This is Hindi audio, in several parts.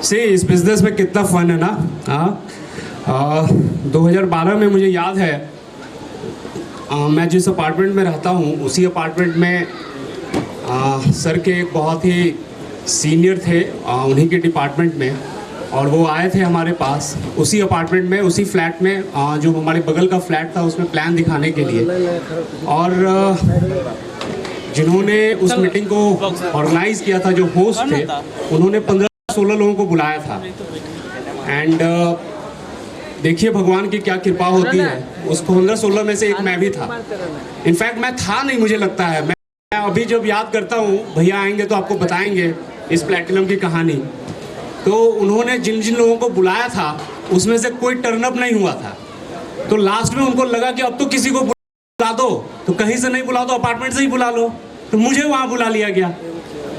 से इस बिज़नेस में कितना फ़न है ना। हाँ, 2012 में मुझे याद है, मैं जिस अपार्टमेंट में रहता हूँ उसी अपार्टमेंट में सर के एक बहुत ही सीनियर थे उन्हीं के डिपार्टमेंट में, और वो आए थे हमारे पास उसी अपार्टमेंट में, उसी फ्लैट में, जो हमारे बगल का फ्लैट था उसमें प्लान दिखाने के लिए। और जिन्होंने उस मीटिंग को ऑर्गेनाइज़ किया था, जो होस्ट थे, उन्होंने 15-16 लोगों को बुलाया था। एंड देखिए भगवान की क्या कृपा होती है, उस 15-16 में से एक मैं भी था। इनफैक्ट मैं था नहीं, मुझे लगता है। मैं अभी जब याद करता हूँ, भैया आएंगे तो आपको बताएंगे इस प्लैटिनम की कहानी। तो उन्होंने जिन जिन लोगों को बुलाया था उसमें से कोई टर्नअप नहीं हुआ था। तो लास्ट में उनको लगा कि अब तो किसी को बुला दो, तो कहीं से नहीं बुला दो, अपार्टमेंट से ही बुला लो। तो मुझे वहाँ बुला लिया गया।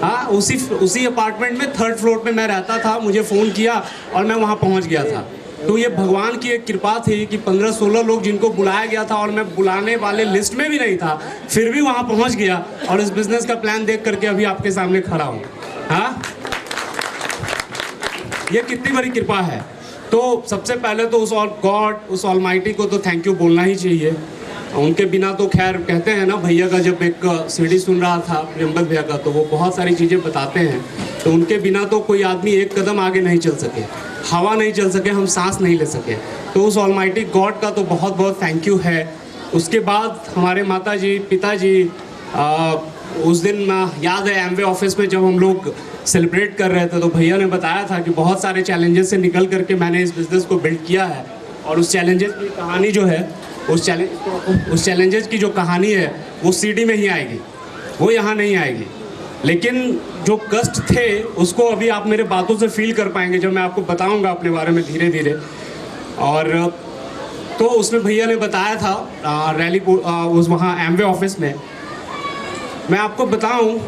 हाँ, उसी अपार्टमेंट में 3rd फ्लोर पे मैं रहता था। मुझे फ़ोन किया और मैं वहाँ पहुँच गया था। तो ये भगवान की एक कृपा थी कि 15-16 लोग जिनको बुलाया गया था, और मैं बुलाने वाले लिस्ट में भी नहीं था, फिर भी वहाँ पहुँच गया और इस बिज़नेस का प्लान देख करके अभी आपके सामने खड़ा हूँ। हाँ, ये कितनी बड़ी कृपा है। तो सबसे पहले तो उस ऑलमाइटी को तो थैंक यू बोलना ही चाहिए। उनके बिना तो खैर, कहते हैं ना, भैया का जब एक सीडी सुन रहा था प्रियंबल भैया का, तो वो बहुत सारी चीज़ें बताते हैं। तो उनके बिना तो कोई आदमी एक कदम आगे नहीं चल सके, हवा नहीं चल सके, हम सांस नहीं ले सके। तो उस ऑलमाइटी गॉड का तो बहुत बहुत थैंक यू है। उसके बाद हमारे माता जी, पिताजी, उस दिन याद है एमवे ऑफिस में जब हम लोग सेलिब्रेट कर रहे थे, तो भैया ने बताया था कि बहुत सारे चैलेंजेस से निकल करके मैंने इस बिज़नेस को बिल्ड किया है। और उस चैलेंजेस की कहानी जो है, उस चैलेंजेस की जो कहानी है वो सीडी में ही आएगी, वो यहाँ नहीं आएगी। लेकिन जो कष्ट थे उसको अभी आप मेरे बातों से फील कर पाएंगे जब मैं आपको बताऊँगा अपने बारे में धीरे धीरे। और तो उसमें भैया ने बताया था रैली उस वहाँ एमवे ऑफिस में, मैं आपको बताऊं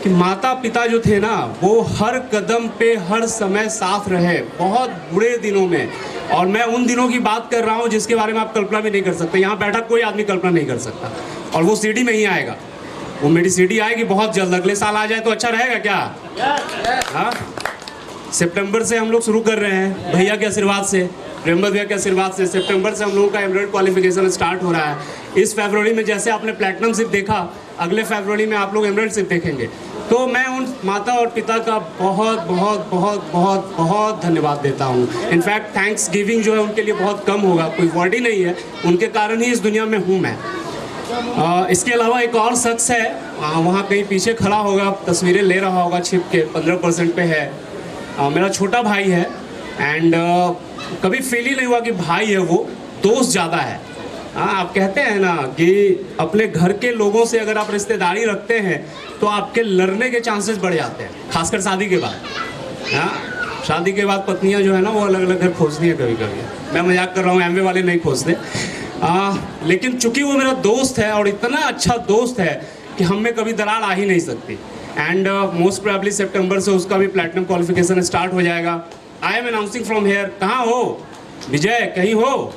कि माता पिता जो थे ना, वो हर कदम पे हर समय साथ रहे बहुत बुरे दिनों में। और मैं उन दिनों की बात कर रहा हूँ जिसके बारे में आप कल्पना भी नहीं कर सकते। यहाँ बैठा कोई आदमी कल्पना नहीं कर सकता। और वो सीडी में ही आएगा, वो मेरी सीडी आएगी बहुत जल्द। अगले साल आ जाए तो अच्छा रहेगा क्या? हाँ, सितंबर से हम लोग शुरू कर रहे हैं भैया के आशीर्वाद से, प्रियंबल भैया के आशीर्वाद से। सितंबर से हम लोगों का एमरेट क्वालिफिकेशन स्टार्ट हो रहा है। इस फरवरी में जैसे आपने प्लैटिनम सिप देखा, अगले फरवरी में आप लोग एमरेट सिप देखेंगे। तो मैं उन माता और पिता का बहुत बहुत बहुत बहुत बहुत धन्यवाद देता हूँ। इनफैक्ट थैंक्स गिविंग जो है उनके लिए बहुत कम होगा, कोई वर्ड ही नहीं है। उनके कारण ही इस दुनिया में हूँ मैं। इसके अलावा एक और शख्स है, वहाँ कहीं पीछे खड़ा होगा, तस्वीरें ले रहा होगा छिप के, 15% पे है, मेरा छोटा भाई है। एंड कभी फील ही नहीं हुआ कि भाई है, वो दोस्त ज़्यादा है। हाँ, आप कहते हैं ना कि अपने घर के लोगों से अगर आप रिश्तेदारी रखते हैं तो आपके लड़ने के चांसेस बढ़ जाते हैं, खासकर शादी के बाद। हाँ, शादी के बाद पत्नियां जो है ना वो अलग अलग घर खोजती हैं कभी कभी। मैं मजाक कर रहा हूँ, एमवे वाले नहीं खोजते। लेकिन चूंकि वो मेरा दोस्त है और इतना अच्छा दोस्त है कि हम में कभी दरार आ ही नहीं सकती। एंड मोस्ट प्रोबेबली सितंबर से उसका भी प्लैटिनम क्वालिफिकेशन स्टार्ट हो जाएगा। I am announcing from here. कहाँ हो विजय, कहीं हो?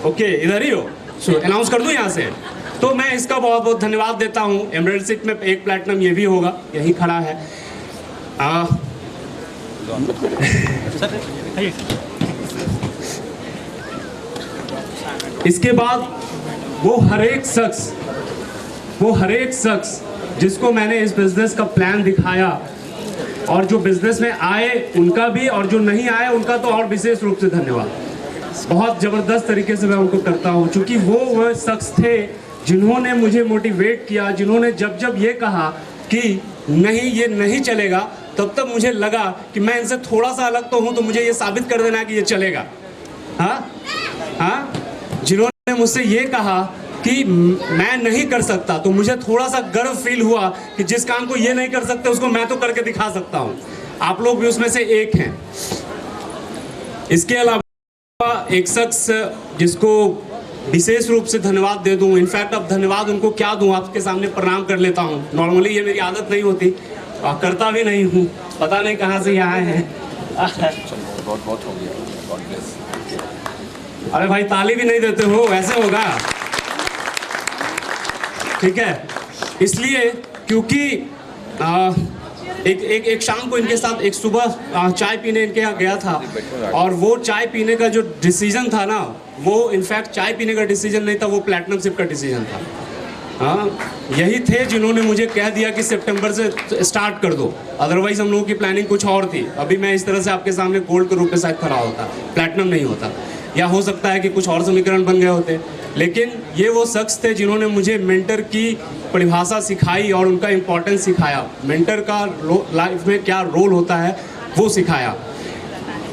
ओके, इधर ही हो, सो अनाउंस कर दूं यहाँ से। तो मैं इसका बहुत बहुत धन्यवाद देता हूँ। एमरेल्ड सिप में एक प्लैटिनम ये भी होगा, यही खड़ा है। इसके बाद वो हर एक शख्स जिसको मैंने इस बिजनेस का प्लान दिखाया, और जो बिजनेस में आए उनका भी, और जो नहीं आए उनका तो और विशेष रूप से धन्यवाद। बहुत ज़बरदस्त तरीके से मैं उनको करता हूँ, क्योंकि वो शख्स थे जिन्होंने मुझे मोटिवेट किया, जिन्होंने जब जब ये कहा कि नहीं ये नहीं चलेगा, तब तब मुझे लगा कि मैं इनसे थोड़ा सा अलग तो हूँ, तो मुझे ये साबित कर देना है कि ये चलेगा। हाँ, जिन्होंने मुझसे ये कहा कि मैं नहीं कर सकता, तो मुझे थोड़ा सा गर्व फील हुआ कि जिस काम को ये नहीं कर सकते उसको मैं तो करके दिखा सकता हूँ। आप लोग भी उसमें से एक हैं। इसके अलावा एक शख्स जिसको विशेष रूप से धन्यवाद दे दूं, इनफैक्ट अब धन्यवाद उनको क्या दूं, आपके सामने प्रणाम कर लेता हूं। नॉर्मली ये मेरी आदत नहीं होती और करता भी नहीं हूं, पता नहीं कहां से यहाँ हैं। बहुत हो गया। अरे भाई ताली भी नहीं देते हो, ऐसे होगा? ठीक है, इसलिए क्योंकि एक शाम को इनके साथ एक सुबह चाय पीने इनके यहाँ गया था, और वो चाय पीने का जो डिसीजन था ना, वो इनफैक्ट चाय पीने का डिसीजन नहीं था, वो प्लैटिनम सिप का डिसीजन था। हाँ, यही थे जिन्होंने मुझे कह दिया कि सितंबर से स्टार्ट कर दो, अदरवाइज हम लोगों की प्लानिंग कुछ और थी। अभी मैं इस तरह से आपके सामने गोल्ड के रूप में शायद खड़ा होता, प्लैटिनम नहीं होता, या हो सकता है कि कुछ और समीकरण बन गए होते। लेकिन ये वो शख्स थे जिन्होंने मुझे मेंटर की परिभाषा सिखाई और उनका इम्पोर्टेंस सिखाया, मेंटर का लाइफ में क्या रोल होता है वो सिखाया।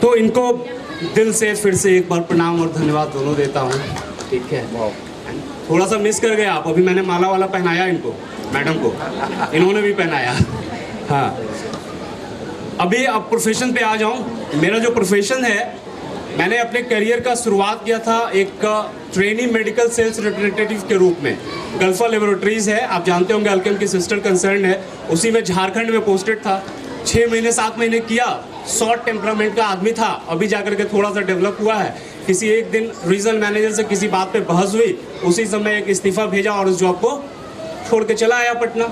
तो इनको दिल से फिर से एक बार प्रणाम और धन्यवाद दोनों देता हूँ। ठीक है, थोड़ा सा मिस कर गए आप, अभी मैंने माला वाला पहनाया इनको, मैडम को, इन्होंने भी पहनाया। हाँ, अभी अब प्रोफेशन पे आ जाऊँ। मेरा जो प्रोफेशन है, मैंने अपने करियर का शुरुआत किया था एक ट्रेनी मेडिकल सेल्स रिप्रेजेंटेटिव के रूप में। गल्फा लेबोरेटरीज है, आप जानते होंगे, अल्केम की सिस्टर कंसर्न है, उसी में झारखंड में पोस्टेड था। 6 महीने 7 महीने किया, शॉर्ट टेम्परामेंट का आदमी था, अभी जाकर के थोड़ा सा डेवलप हुआ है। किसी एक दिन रीजनल मैनेजर से किसी बात पे बहस हुई, उसी समय एक इस्तीफा भेजा और उस जॉब को छोड़ के चला आया पटना।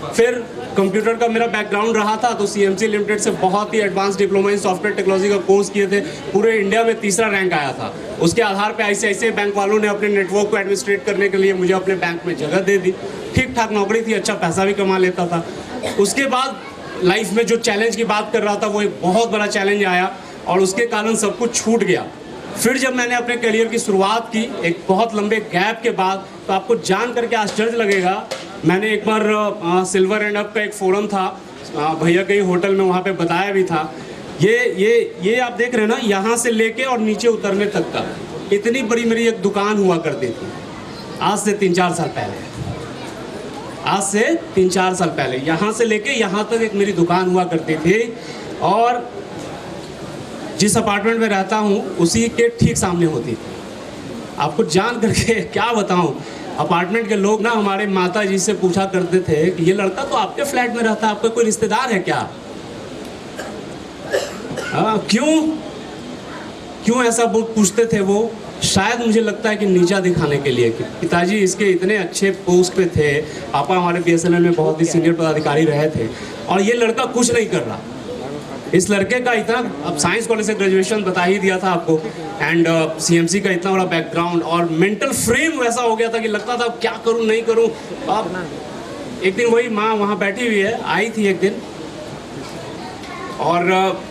फिर कंप्यूटर का मेरा बैकग्राउंड रहा था, तो सीएमसी लिमिटेड से बहुत ही advance diploma in software technology का कोर्स किए थे, पूरे इंडिया में 3रा रैंक आया था। उसके आधार पे ICICI बैंक वालों ने अपने नेटवर्क को एडमिनिस्ट्रेट करने के लिए मुझे अपने बैंक में जगह दे दी। ठीक ठाक नौकरी थी, अच्छा पैसा भी कमा लेता था। उसके बाद लाइफ में जो चैलेंज की बात कर रहा था, वो एक बहुत बड़ा चैलेंज आया और उसके कारण सब कुछ छूट गया। फिर जब मैंने अपने करियर की शुरुआत की एक बहुत लंबे गैप के बाद, तो आपको जान करके आश्चर्य लगेगा, मैंने एक बार सिल्वर एंड अप का एक फोरम था भैया के होटल में, वहाँ पे बताया भी था। ये आप देख रहे हैं ना, यहाँ से लेके और नीचे उतरने तक का इतनी बड़ी मेरी एक दुकान हुआ करती थी, आज से 3-4 साल पहले। आज से 3-4 साल पहले यहाँ से लेके यहाँ तक एक मेरी दुकान हुआ करती थी, और जिस अपार्टमेंट में रहता हूँ उसी के ठीक सामने होती थी। आपको जान करके क्या बताऊँ, अपार्टमेंट के लोग ना हमारे माता जी से पूछा करते थे कि ये लड़का तो आपके फ्लैट में रहता है, आपका कोई रिश्तेदार है क्या? क्यों ऐसा पूछते थे वो? शायद मुझे लगता है कि नीचा दिखाने के लिए कि पिताजी इसके इतने अच्छे पोस्ट पे थे, पापा हमारे BSNL में बहुत ही सीनियर पदाधिकारी रहे थे, और ये लड़का कुछ नहीं कर रहा। इस लड़के का इतना, अब साइंस कॉलेज से ग्रेजुएशन बता ही दिया था आपको, एंड CMC का इतना बड़ा बैकग्राउंड, और मेंटल फ्रेम वैसा हो गया था कि लगता था क्या करूं नहीं करूं। अब एक दिन वही माँ वहाँ बैठी हुई है, आई थी एक दिन, और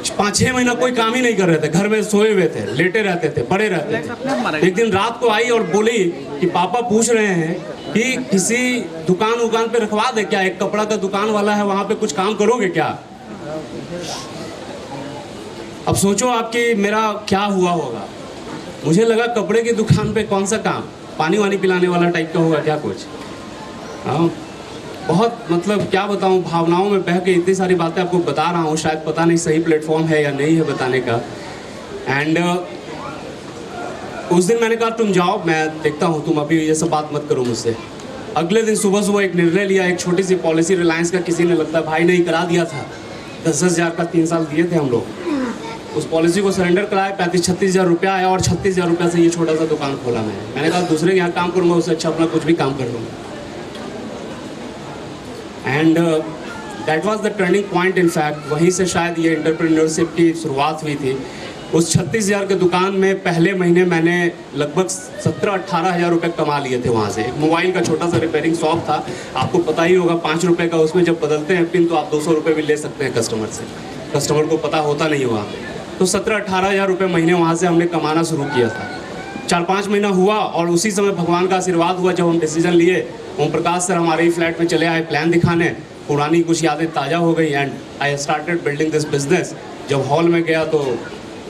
5-6 महीना कोई काम ही नहीं कर रहे थे, घर में सोए हुए थे, लेटे रहते थे, पड़े रहते थे। एक दिन रात को आई और बोली कि पापा पूछ रहे हैं कि किसी दुकान पे रखवा दे क्या, एक कपड़ा का दुकान वाला है, वहाँ पे कुछ काम करोगे क्या? अब सोचो आपकी मेरा क्या हुआ होगा। मुझे लगा कपड़े की दुकान पे कौन सा काम, पानी वानी पिलाने वाला टाइप का होगा क्या कुछ। हाँ, बहुत मतलब क्या बताऊँ, भावनाओं में बह के इतनी सारी बातें आपको बता रहा हूँ, शायद पता नहीं सही प्लेटफॉर्म है या नहीं है बताने का। एंड उस दिन मैंने कहा तुम जाओ, मैं देखता हूँ, तुम अभी ये सब बात मत करो मुझसे। अगले दिन सुबह एक निर्णय लिया, एक छोटी सी पॉलिसी रिलायंस का किसी ने लगता है भाई नहीं करा दिया था, 10-10 हज़ार का 3 साल दिए थे हम लोग, उस पॉलिसी को सरेंडर कराया, 35-36 हज़ार रुपया आया, और 36 हज़ार रुपये से ये छोटा सा दुकान खोला मैंने कहा दूसरे के यहाँ काम करूँगा उससे अच्छा अपना कुछ भी काम कर लूँगा। And that was the turning point. In fact वहीं से शायद ये एंटरप्रेन्योरशिप की शुरुआत हुई थी। उस 36 हज़ार के दुकान में पहले महीने मैंने लगभग 17-18 हज़ार रुपये कमा लिए थे वहाँ से। एक मोबाइल का छोटा सा रिपेयरिंग शॉप था, आपको पता ही होगा, 5 रुपये का, उसमें जब बदलते हैं पिन तो आप 200 रुपये भी ले सकते हैं कस्टमर से, कस्टमर को पता होता नहीं हुआ। तो 17-18 हज़ार रुपये महीने वहाँ से हमने कमाना शुरू किया था। 4-5 महीना हुआ और उसी समय भगवान का आशीर्वाद हुआ जब हम डिसीजन लिए। ओम प्रकाश सर हमारे ही फ्लैट में चले आए प्लान दिखाने, पुरानी कुछ यादें ताज़ा हो गई and I started building this business. जब हॉल में गया तो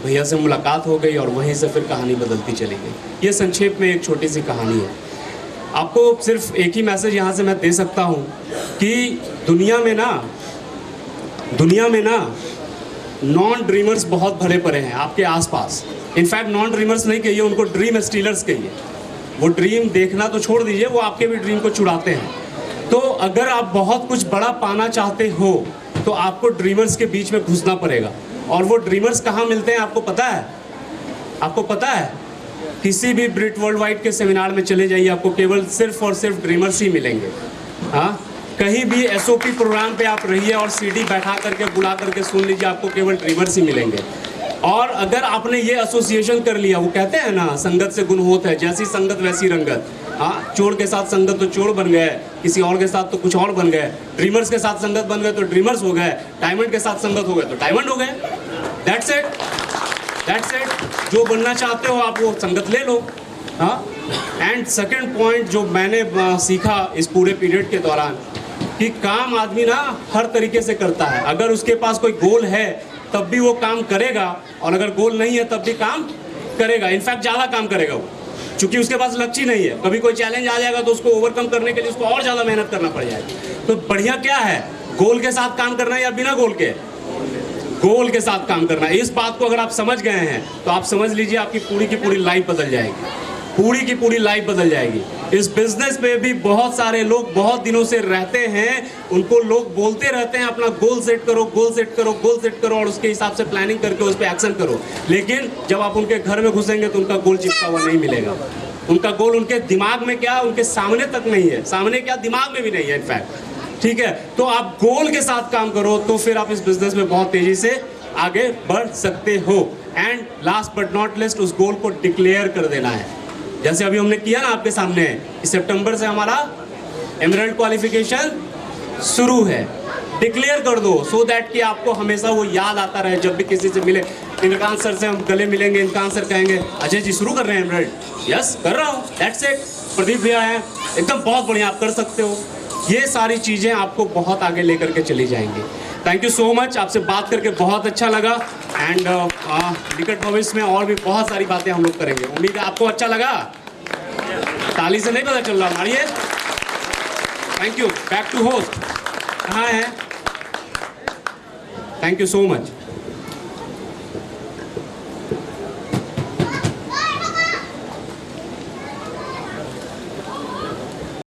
भैया से मुलाकात हो गई और वहीं से फिर कहानी बदलती चली गई। ये संक्षेप में एक छोटी सी कहानी है। आपको सिर्फ एक ही मैसेज यहाँ से मैं दे सकता हूँ कि दुनिया में ना नॉन ड्रीमर्स बहुत भरे पड़े हैं आपके आसपास। इनफैक्ट नॉन ड्रीमर्स नहीं कहिए, उनको ड्रीम स्टीलर्स कहिए। वो ड्रीम देखना तो छोड़ दीजिए, वो आपके भी ड्रीम को चुराते हैं। तो अगर आप बहुत कुछ बड़ा पाना चाहते हो तो आपको ड्रीमर्स के बीच में घुसना पड़ेगा। और वो ड्रीमर्स कहाँ मिलते हैं आपको पता है? आपको पता है? किसी भी ब्रिट वर्ल्ड वाइड के सेमिनार में चले जाइए, आपको केवल सिर्फ और सिर्फ ड्रीमर्स ही मिलेंगे। हाँ, कहीं भी एसओपी प्रोग्राम पे आप रहिए और सीडी बैठा करके बुला करके सुन लीजिए, आपको केवल ड्रीमर्स ही मिलेंगे। और अगर आपने ये एसोसिएशन कर लिया, वो कहते हैं ना संगत से गुण होता है, जैसी संगत वैसी रंगत। हाँ, चोर के साथ संगत तो चोर बन गए, किसी और के साथ तो कुछ और बन गए, ड्रीमर्स के साथ संगत बन गए तो ड्रीमर्स हो गए, डायमंड के साथ संगत हो गए तो डायमंड हो गए। That's it, that's it. जो बनना चाहते हो आप वो संगत ले लो। हाँ, एंड सेकेंड पॉइंट जो मैंने सीखा इस पूरे पीरियड के दौरान, कि काम आदमी ना हर तरीके से करता है। अगर उसके पास कोई गोल है तब भी वो काम करेगा, और अगर गोल नहीं है तब भी काम करेगा, इनफैक्ट ज़्यादा काम करेगा वो, क्योंकि उसके पास लक्ष्य ही नहीं है। कभी कोई चैलेंज आ जाएगा तो उसको ओवरकम करने के लिए उसको और ज़्यादा मेहनत करना पड़ जाएगा। तो बढ़िया क्या है, गोल के साथ काम करना या बिना गोल के? गोल के साथ काम करना। इस बात को अगर आप समझ गए हैं तो आप समझ लीजिए आपकी पूरी की पूरी लाइफ बदल जाएगी, पूरी की पूरी लाइफ बदल जाएगी। इस बिजनेस पे भी बहुत सारे लोग बहुत दिनों से रहते हैं, उनको लोग बोलते रहते हैं अपना गोल सेट करो, गोल सेट करो, गोल सेट करो, और उसके हिसाब से प्लानिंग करके उस पर एक्शन करो। लेकिन जब आप उनके घर में घुसेंगे तो उनका गोल चिपका हुआ नहीं मिलेगा। उनका गोल उनके दिमाग में क्या, उनके सामने तक नहीं है, सामने क्या दिमाग में भी नहीं है इनफैक्ट। ठीक है, तो आप गोल के साथ काम करो तो फिर आप इस बिजनेस में बहुत तेजी से आगे बढ़ सकते हो। And last but not list, उस गोल को डिक्लेयर कर देना है। जैसे अभी हमने किया ना आपके सामने, इस सितंबर से हमारा एमरल्ड क्वालिफिकेशन शुरू है। डिक्लेयर कर दो सो दैट कि आपको हमेशा वो याद आता रहे। जब भी किसी से मिले, इनकान सर से हम गले मिलेंगे, इनकान सर कहेंगे अजय जी शुरू कर रहे हैं एमरल्ड, यस कर रहा हूँ, दैट्स इट। प्रदीप भैया हैं, एकदम बहुत बढ़िया, आप कर सकते हो। ये सारी चीज़ें आपको बहुत आगे लेकर के चली जाएंगी। थैंक यू सो मच, आपसे बात करके बहुत अच्छा लगा। एंड निकट भविष्य में और भी बहुत सारी बातें हम लोग करेंगे। उम्मीद है आपको अच्छा लगा। ताली से नहीं पता चल रहा, मारिए। Thank you. Back to host, कहाँ है? Thank you so much.